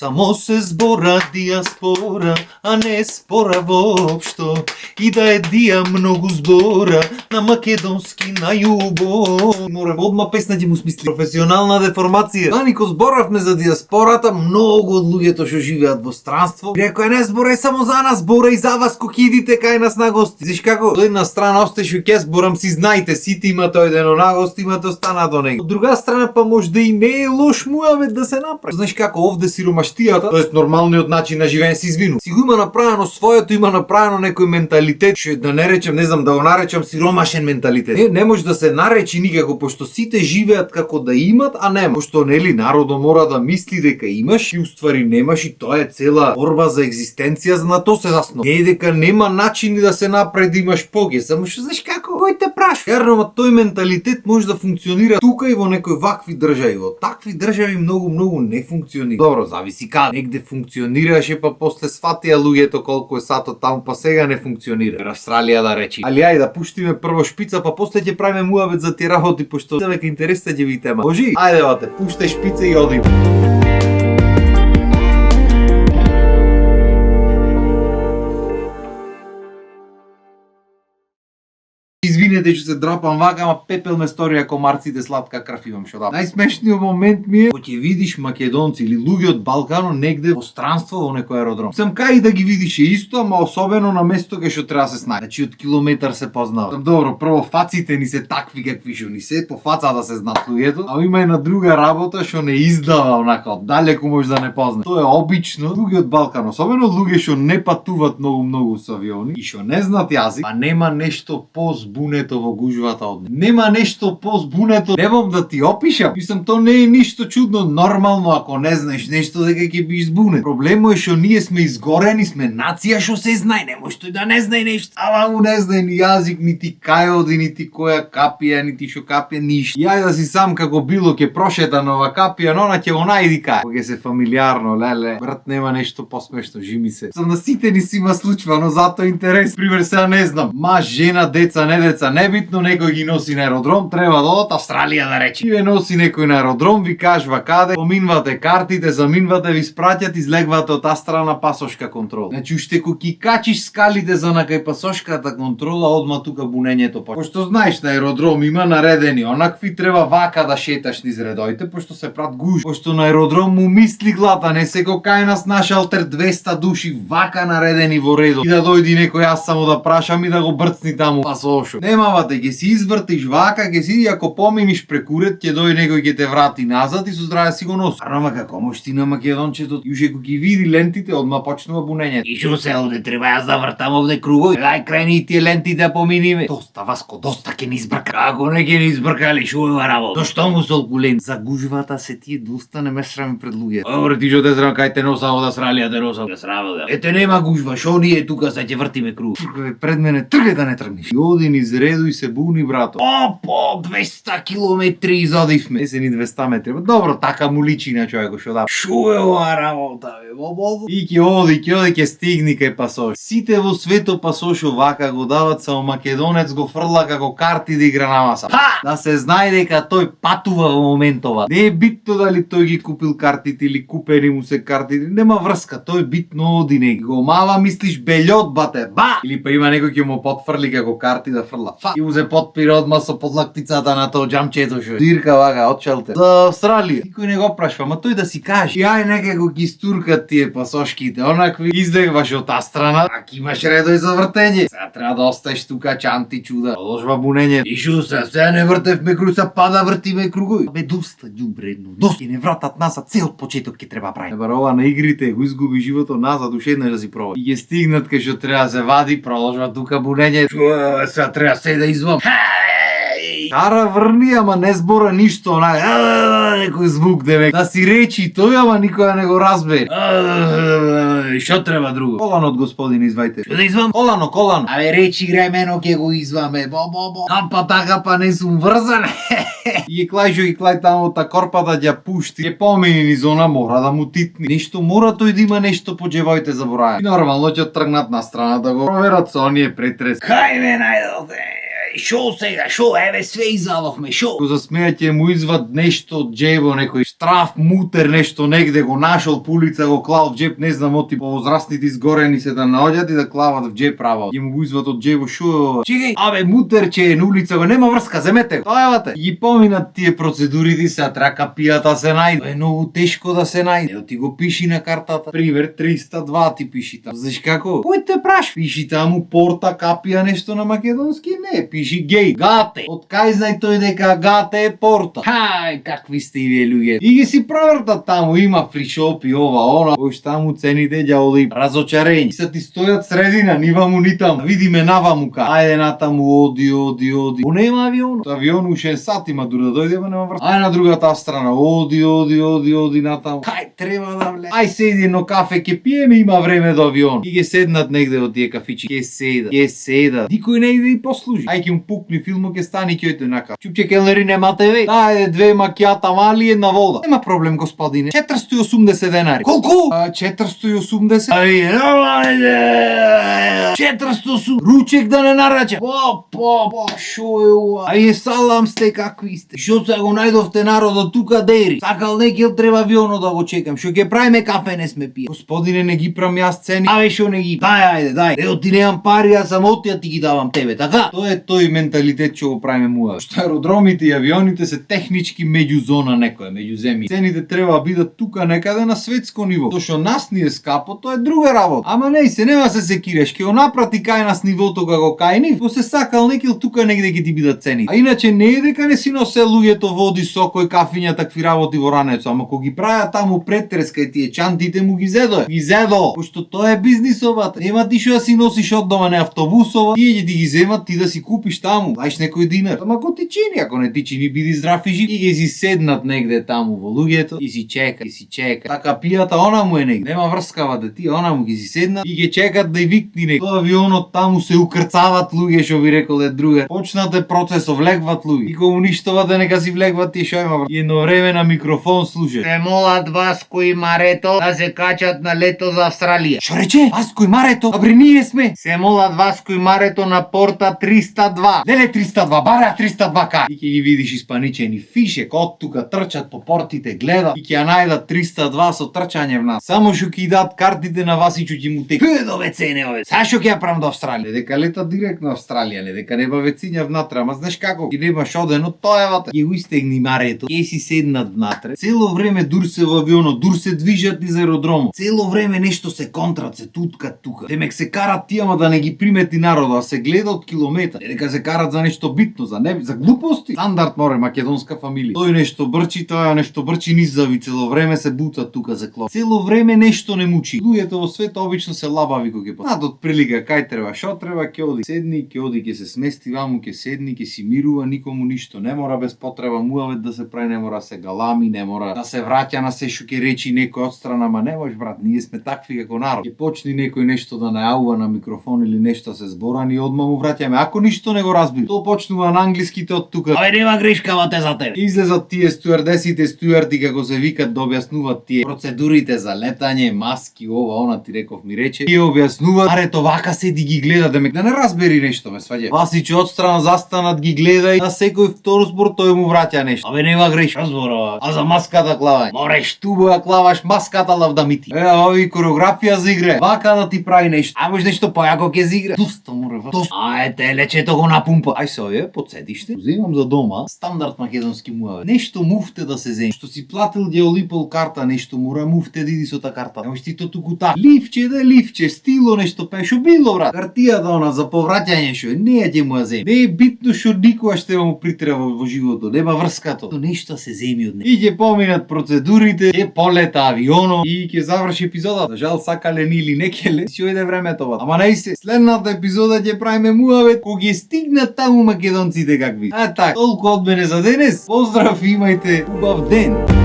Само се збора диаспора, а не спора воопшто. И да е дија многу збора, на македонски најубо. Море одма песна ќе му смисли. Професионална деформација. Данико зборавме за диаспората, многу од луѓето што живеат во странство. Рекој не збора само за нас, збора и за вас кога идите кај нас на гости. Знаеш како? Од една страна остеш ќе зборам си знаете, сите имате одено на гости, имате остана до него. Од друга страна па може да и не е лош муавет да се направи. Знаеш како овде сиромаштијата, тоест нормалниот начин на живење се извину. Си го има направено своето, има направено некој менталитет, што да не речем, не знам, да го наречам сиромашен менталитет. Не може да се наречи никако, пошто сите живеат како да имат, а нема. Пошто нели народот мора да мисли дека имаш и уствари немаш и тоа е цела борба за екзистенција, за на тоа се заснова. Не е дека нема начини да се направи да имаш поге, само што знаеш како, кој те праша. Верно, тој менталитет може да функционира тука и во некои вакви држави. Во такви држави многу не функционира. Добро, зависи каде. Негде функционираше, па после сватија луѓето колку е сатот таму, па сега не функционира. Австралија да речи. Али ајде да пуштиме прво шпица, па после ќе правиме муавет за тие работи, пошто дека интересите ќе ви тема. Божи, ајде бате, пуштај шпица и одиме. Извинете што се драпам вака, ама пепел ме стори ако комарците сладка крв имам што да. Најсмешниот момент ми е кога ќе видиш македонци или луѓе од Балканот негде во странство во некој аеродром. Сам кај да ги видиш е исто, ама особено на место кај што треба да се снајде. Значи од километар се познава. Добро, прво фаците ни се такви какви што ни се, по фацата се знаат луѓето, а има и на друга работа што не издава онака далеку може да не позна. Тоа е обично луѓе од Балкан, особено луѓе што не патуваат многу со авиони и што не знаат јазик, а нема нешто збунето во гужвата од него. Нема нешто позбунето. Немам да ти опишам. Мислам, то не е ништо чудно, нормално ако не знаеш нешто дека ќе биш збунет. Проблемот е што ние сме изгорени, сме нација што се знае, не може тој да не знае нешто. Ама му не знае ни јазик, нити кај оди, нити која капија, нити што капија, ништо. Јај да си сам како било ќе прошета нова капија, но она ќе го најди кај. Кога се фамилиарно, леле, брат, нема нешто посмешно, жими се. Сам на сите ни си има случува, но затоа интерес. Пример сега не знам, маж, жена, деца, не деца, небитно, некој ги носи на аеродром, треба да одат Австралија да речи. Ви носи некој на аеродром, ви кажува каде, поминвате картите, заминвате, ви спраќат, излегвате од таа страна пасошка контрола. Значи уште кога ги качиш скалите за на кај пасошката контрола, одма тука бунењето почна. Пошто знаеш на аеродром има наредени онакви, треба вака да шеташ низ редоите, пошто се прат гуж. Пошто на аеродром му мисли глата, не се кај нас на шалтер 200 души вака наредени во редот. И да дојди некој аз само да прашам и да го брцни таму пасошо. Немавате, ќе си извртиш вака, ќе си ако поминиш прекурет, ќе дојде некој ќе те врати назад и со здраве си го носи. Ама како можеш ти на македончето, јуше кога ги види лентите, одма почнува бунење. И што се овде треба јас да вртам овде кругови? Дај крајни и тие ленти да поминиме. Доста Васко, доста ќе ни избрка. Како не ќе ни избркали, шо е работа? То што му солку лент? За гужвата се тие доста не ме срами пред луѓето. Добре, ти што те срам кај те носа од Австралија, те носа од Австралија. Ете нема гужва, шо ние тука се ќе вртиме круг. Пред мене тргај да не тргнеш. И оди низ реду и се буни брато. По 200 километри изодивме. Не се ни 200 метри. Добро, така му личи на човекот што да. Шо е ова работа бе? И ќе оди, ќе стигни кај пасош. Сите во свето пасош вака го дават, само македонец го фрла како карти да игра на маса. Да се знае дека тој патува во моментова. Не е битно дали тој ги купил картите или купени му се картите, нема врска, тој битно оди неги. Го мава мислиш белјот бате. Ба! Или па има некој ќе му потфрли како карти да фрла. И му се потпира одма со подлактицата на тоа џамчето што. Дирка вака од шелтер. За Австралија. Никој не го прашва, ама тој да си каже. Јај нека го ги стуркат тие пасошките, онакви издегваш од таа страна, ако имаш редој за вртење. Сега треба да остаеш тука чанти чуда. Одложва бунење. И шо сега не вртевме круг, са пада вртиме кругови. Абе доста џубредно. Доста не вратат назад, цел од почеток ќе треба прави. Ова на игрите го изгуби животот назад, уште еднаш да си проба. И ќе стигнат кај што треба да се вади, продолжува тука бунење. Сега треба се да извам. Кара врни, ама не збора ништо, некој звук девек. Да си речи тој, ама никоја не го разбери. Што треба друго? Коланот, господин, извајте. Што да извам? Колано. Абе речи гремено ќе го изваме. Па така па не сум врзан. И клај таму та корпата ќе пушти. Ќе помини низ она, мора да му титни. Нешто мора тој да има нешто по џевоите забораја. И нормално ќе тргнат на страна да го проверат со оние претрес. Кај ме најдовте? шо сега, шо, еве све иззадовме, шо? Го засмејаќе му извад нешто од џебо, некој штраф мутер, нешто негде го нашол по улица, го клал в џеб, не знам, оти повозрастните изгорени се да наоѓат и да клават в џеб право. Ќе му го извад од џебо, шо? Чекај, абе мутерче на улица, го нема врска, земете го. Тојавате. И ги поминат тие процедурите, се трака пијата се најде. Е многу тешко да се најде. Ево ти го пиши на картата. Пример 302 ти пиши таму. Знаеш како? Кој те праш? Пиши таму порта, капија нешто на македонски? Не, пиши геј. Гате. Од кај знај тој дека гате е порта? Хај, какви сте и вие луѓе. И ги си провртат таму, има фришопи, ова, она. Кој таму цените ѓаволи разочарење. И са ти стојат средина, ни ваму ни таму. Видиме наваму ка. Ајде натаму, оди. О, нема авион. Авион ушен сат има дури да дојде, ама нема врска. Ајде на другата страна, оди натаму. Хај, треба да влезе. Ај седи едно кафе, ке пиеме, има време до авион. И ге седнат негде од тие кафичи. Ке седат. Никој не иде и послужи. Ај ке му пукни филмо, ке стани ке ојте на кафе. Чупче келнери нема ТВ. Дајде 2 макијата мали, една вода. Нема проблем, господине. 480 денари. Колку? 480. Ај, 480. Ручек да не нарача. Шо е ова? Ај, салам сте, какви сте? Шо се го најдовте народот тука дери? Сакал некел треба авионот да го чекам. Шо ќе правиме кафе не сме пие. Господине, не ги прам јас цени. Абе шо не ги? Дај. Ео ти немам пари, јас сам отија ти ги давам тебе, така? Тоа е тој менталитет што го правиме муа. Што аеродромите и авионите се технички меѓузона некоја, меѓуземји. Цените треба да бидат тука некаде на светско ниво. Тоа што нас ни е скапо, тоа е друга работа. Ама не се нема се секиреш, ќе го напрати кај нас нивото како кај нив. По се сакал некил тука негде ќе ти бидат цени. А иначе не е дека не си носе луѓето води, сокој, кафиња, такви работи во ранецо, ама кога ги прават таму претреска и тие чантите му ги зедо. Пошто тоа е бизнисовата. Нема ти што да си носиш од дома, не автобусова, тие ќе ти ги земат ти да си купиш таму. Дајш некој динар. Ама ако ти чини, ако не ти чини, биди здрав и жив. И ги си седнат негде таму во луѓето и си чека. Така пијата она му е негде. Нема врскава да ти, она му ги си седнат и ги чекат да ја викни некој. Тоа авионот таму се укрцават луѓе, што би рекол е друга. Почнате процесов, влегват луѓе. И кога уништувате, нека си влегват тие што има. И едно време на микрофон слуша. Се молат Васко и Марето да се качат на лето за Австралија. Што рече? Васко и Марето? Абре ние сме. Се молат Васко и Марето на порта 302. Деле 302, бара 302 ка. И ќе ги видиш испаничени фишек од тука трчат по портите, гледа и ќе ја најдат 302 со трчање в нас. Само што ќе дадат картите на Васичу ќе му тек. До вецене ове. Сашо ќе ја правам до Австралија. Дека лета директно Австралија, не дека нема вециња внатре, ама знаеш како? Ќе немаш одено тоевате. Ќе го истегни Марето. Ќе си седнат внатре. Цело време дур се во авионот, дур се движат низ аеродромот. Цело време нешто се контрат, се туткат тука. Демек се карат тие, ама да не ги примети народот, а се гледа од километар. Дека се карат за нешто битно, за глупости. Стандард море македонска фамилија. Тој нешто брчи, тоа нешто брчи низави, цело време се буцат тука за клоп. Цело време нешто не мучи. Луѓето во светот обично се лабави кога ќе пат од прилика кај треба, што треба, ќе оди. Седни, ќе се смести ваму, ќе седни, ќе си мирува, никому ништо не мора без потреба муавет да се прави, не мора се галами, не мора да се враќа на се што ќе речи некој од страна, ама не можеш брат, ние сме такви како народ. Ќе почни некој нешто да најавува на микрофон или нешто се збора, ние одма му враќаме. Ако ништо не го разбира, то почнува на англиските од тука. Абе нема грешка вате за тебе. Излезат тие стюардесите, стюарди како се викат да објаснуваат тие процедурите за летање, маски, ова, она ти реков ми рече. И објаснуваат, арето вака седи ги гледа демек да не разбери нешто, ме сваѓа. Васич одстрана застанат ги гледа и на секој втор збор тој му враќа нешто. Абе нема грешка зборова. А за маската клавање. Мореш тубо ја клаваш маската лавдамити. Ови коreografија за игре. Вака да ти прави нешто. А може нешто појако ќе за игра. Доста море. Ајте лечето го напумпа. Ај се овие подседиште. Земам за дома стандард македонски муаве. Нешто муфте да се земи. Што си платил ѓеолипол карта, нешто мора муфте да иди со та карта. Немош ти то туку та. Ливче, стило нешто пешо било брат. Картијата она за повраќање што не ја ќе му ја земи. Не е битно што никогаш ќе му притреба во животот. Нема врскато. То нешто се земи од него. И ќе поминат процедурите, ќе полета авионот и ќе заврши епизодата. Жал сакале ни или не келе, си ојде времето. Ама најсе, следната епизода ќе правиме муавет кога ќе стигнат таму македонците какви. А така, толку од мене за денес. Поздрав, имајте убав ден.